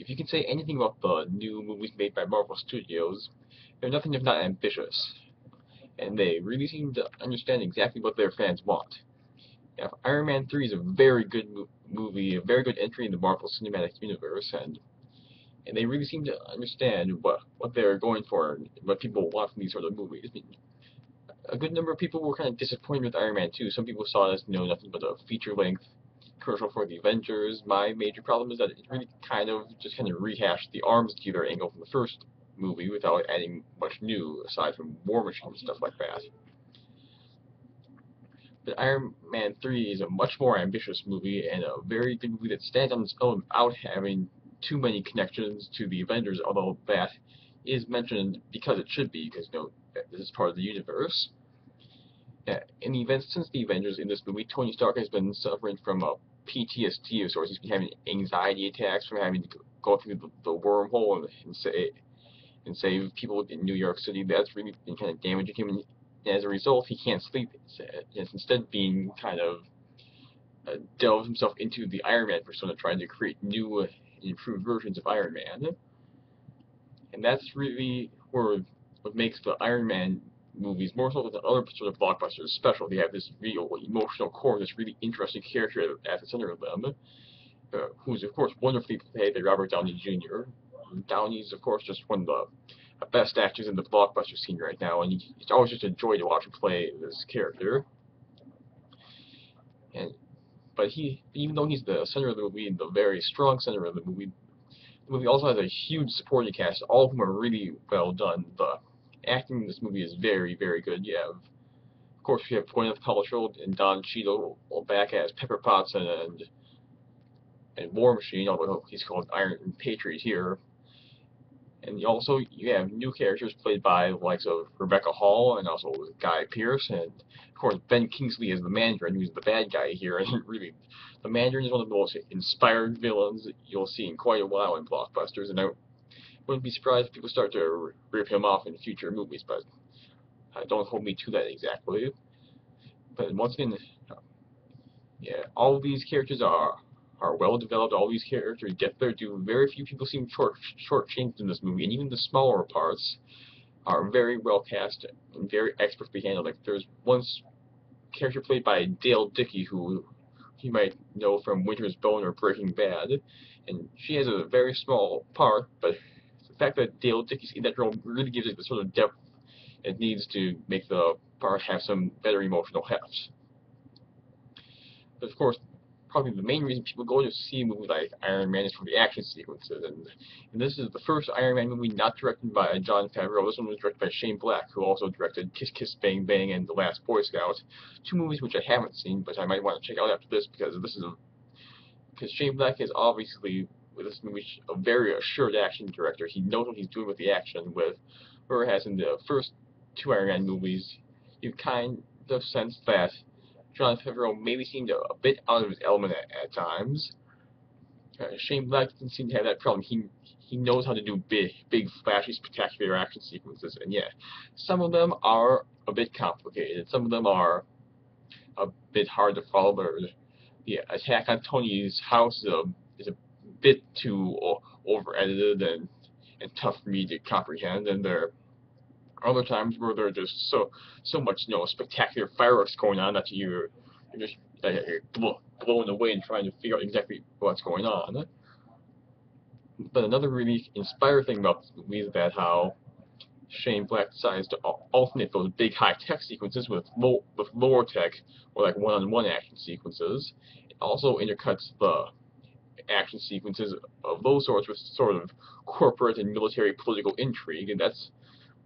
If you can say anything about the new movies made by Marvel Studios, they're nothing if not ambitious, and they really seem to understand exactly what their fans want. Now, Iron Man 3 is a very good movie, a very good entry in the Marvel Cinematic Universe, and they really seem to understand what they're going for and what people want from these sort of movies. I mean, a good number of people were kind of disappointed with Iron Man 2. Some people saw it as, nothing but a feature-length commercial for the Avengers. My major problem is that it really kind of rehashed the arms dealer angle from the first movie without adding much new, aside from War Machine and stuff like that. But Iron Man 3 is a much more ambitious movie and a very good movie that stands on its own without having too many connections to the Avengers, although that is mentioned because it should be, because this is part of the universe. In the events since the Avengers in this movie, Tony Stark has been suffering from a PTSD of sorts. He's been having anxiety attacks from having to go through the wormhole and save people in New York City. That's really been kind of damaging him, and as a result, he can't sleep. It's instead being kind of delves himself into the Iron Man persona, trying to create new improved versions of Iron Man. And that's really what makes the Iron Man movies, more so than other sort of blockbusters, special. They have this real emotional core, this really interesting character at the center of them, who's of course wonderfully played by Robert Downey Jr. Downey's of course just one of the best actors in the blockbuster scene right now, and it's always just a joy to watch him play this character. But even though he's the center of the movie, the very strong center of the movie also has a huge supporting cast, all of whom are really well done. The acting in this movie is very, very good. Of course, we have Gwyneth Paltrow and Don Cheadle back as Pepper Potts and War Machine, although he's called Iron Patriot here. And also, you have new characters played by the likes of Rebecca Hall and also Guy Pearce, and of course Ben Kingsley as the Mandarin, who's the bad guy here. And really, the Mandarin is one of the most inspired villains that you'll see in quite a while in blockbusters, and I wouldn't be surprised if people start to rip him off in future movies, but don't hold me to that exactly. But once again, all of these characters are well developed. All these characters get their due. Very few people seem shortchanged in this movie, and even the smaller parts are very well cast and very expertly handled. Like there's one character played by Dale Dickey, who you might know from Winter's Bone or Breaking Bad, and she has a very small part, but the fact that Dale Dickey's in that role really gives it the sort of depth it needs to make the part have some better emotional heft. But of course, probably the main reason people go to see a movie like Iron Man is for the action sequences, and this is the first Iron Man movie not directed by Jon Favreau. This one was directed by Shane Black, who also directed Kiss Kiss Bang Bang and The Last Boy Scout, two movies which I haven't seen, but I might want to check out after this, because Shane Black is obviously, with this movie, a very assured action director. He knows what he's doing with the action, whereas in the first two Iron Man movies, you kind of sense that Jon Favreau maybe seemed a bit out of his element at times. Shane Black doesn't seem to have that problem. He knows how to do big, flashy, spectacular action sequences, and some of them are a bit complicated. Some of them are a bit hard to follow. The attack on Tony's house is a bit too over-edited and tough for me to comprehend, and there are other times where there are just so much spectacular fireworks going on that you're just blown away and trying to figure out exactly what's going on. But another really inspiring thing about this movie is that how Shane Black decides to alternate those big high-tech sequences with lower tech or like one-on-one action sequences. It also intercuts the action sequences of those sorts with sort of corporate and military political intrigue, and that's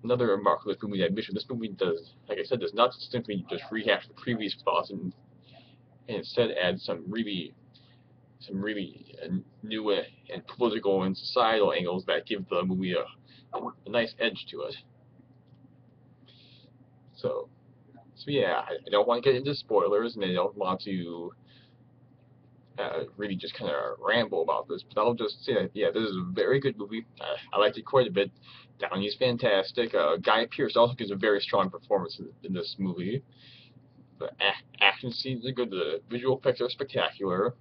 another remark of this movie's ambition. This movie does, like I said, does not simply just rehash the previous plots, and instead adds some really new and political and societal angles that give the movie a nice edge to it. So I don't want to get into spoilers, and I don't want to really just kind of ramble about this, but I'll just say that, this is a very good movie. I liked it quite a bit. Downey's fantastic. Guy Pearce also gives a very strong performance in this movie. The action scenes are good. The visual effects are spectacular.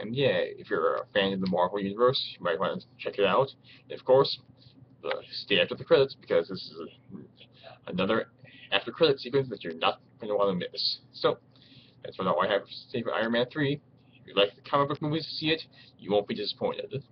And yeah, if you're a fan of the Marvel Universe, you might want to check it out. And of course, stay after the credits, because this is another after credit sequence that you're not going to want to miss. So, that's what all I have to say for Iron Man 3. If you like the comic book movies, see it, you won't be disappointed.